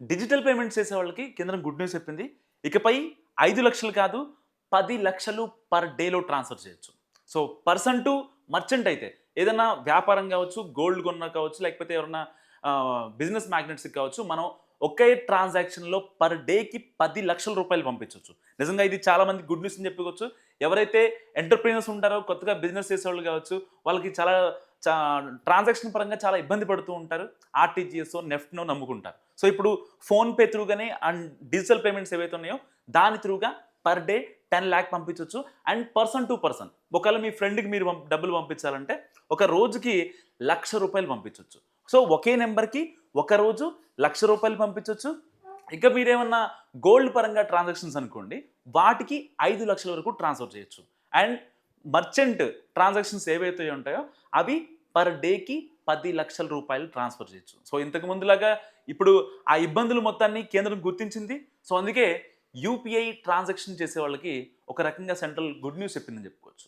Digital payments చేసే వాళ్ళకి కేంద్రం గుడ్ న్యూస్ చెప్పింది. ఇకపై 5,00,000 కాదు 10,00,000 పర్ డేలో ట్రాన్స్‌ఫర్ చేయొచ్చు. సో, పర్సన్ టు మర్చెంట్ అయితే ఏదన్నా వ్యాపారం కావచ్చు, గోల్డ్ కొన్నా కావచ్చు, లేకపోతే ఎవరన్నా బిజినెస్ మ్యాగ్నెట్స్‌కి కావచ్చు. మనం ఒకే ట్రాన్సాక్షన్‌లో పర్ డేకి 10,00,000 రూపాయలు పంపించొచ్చు. నిజంగా ఇది చాలా మందికి గుడ్ న్యూస్ అని చెప్పుకోవచ్చు. ఎవరైతే ఎంటర్‌ప్రెన్యూర్స్ ఉంటారో, కొత్తగా బిజినెస్ చేసేవాళ్ళు కావచ్చు, వాళ్ళకి చాలా చా ట్రాన్సాక్షన్ పరంగా చాలా ఇబ్బంది పడుతూ ఉంటారు. ఆర్‌టీజీఎస్సో, నెఫ్ట్‌నో నమ్ముకుంటారు. సో, ఇప్పుడు ఫోన్‌పే త్రూగానే అండ్ డిజిటల్ పేమెంట్స్ ఏవైతే ఉన్నాయో దాని త్రూగా పర్ డే 10,00,000 పంపించొచ్చు. అండ్ పర్సన్ టు పర్సన్ ఒకవేళ మీ ఫ్రెండ్‌కి మీరు డబ్బులు పంపించాలంటే ఒక రోజుకి రూ. 1,00,000 పంపించొచ్చు. సో, ఒకే నంబర్‌కి ఒక రోజు రూ. 1,00,000 పంపించొచ్చు. ఇక మీరేమన్నా గోల్డ్ పరంగా ట్రాన్సాక్షన్స్ అనుకోండి, వాటికి 5,00,000 వరకు ట్రాన్స్‌ఫర్ చేయొచ్చు. అండ్ మర్చెంట్ ట్రాన్సాక్షన్స్ ఏవైతే ఉంటాయో అవి పర్ డేకి 10,00,000 రూపాయలు ట్రాన్స్‌ఫర్ చేయొచ్చు. సో, ఇంతకు ముందులాగా ఇప్పుడు ఆ ఇబ్బందులు మొత్తాన్ని కేంద్రం గుర్తించింది. సో, అందుకే యూపీఐ ట్రాన్సాక్షన్ చేసే వాళ్ళకి ఒక రకంగా సెంట్రల్ గుడ్ న్యూస్ చెప్పిందని చెప్పుకోవచ్చు.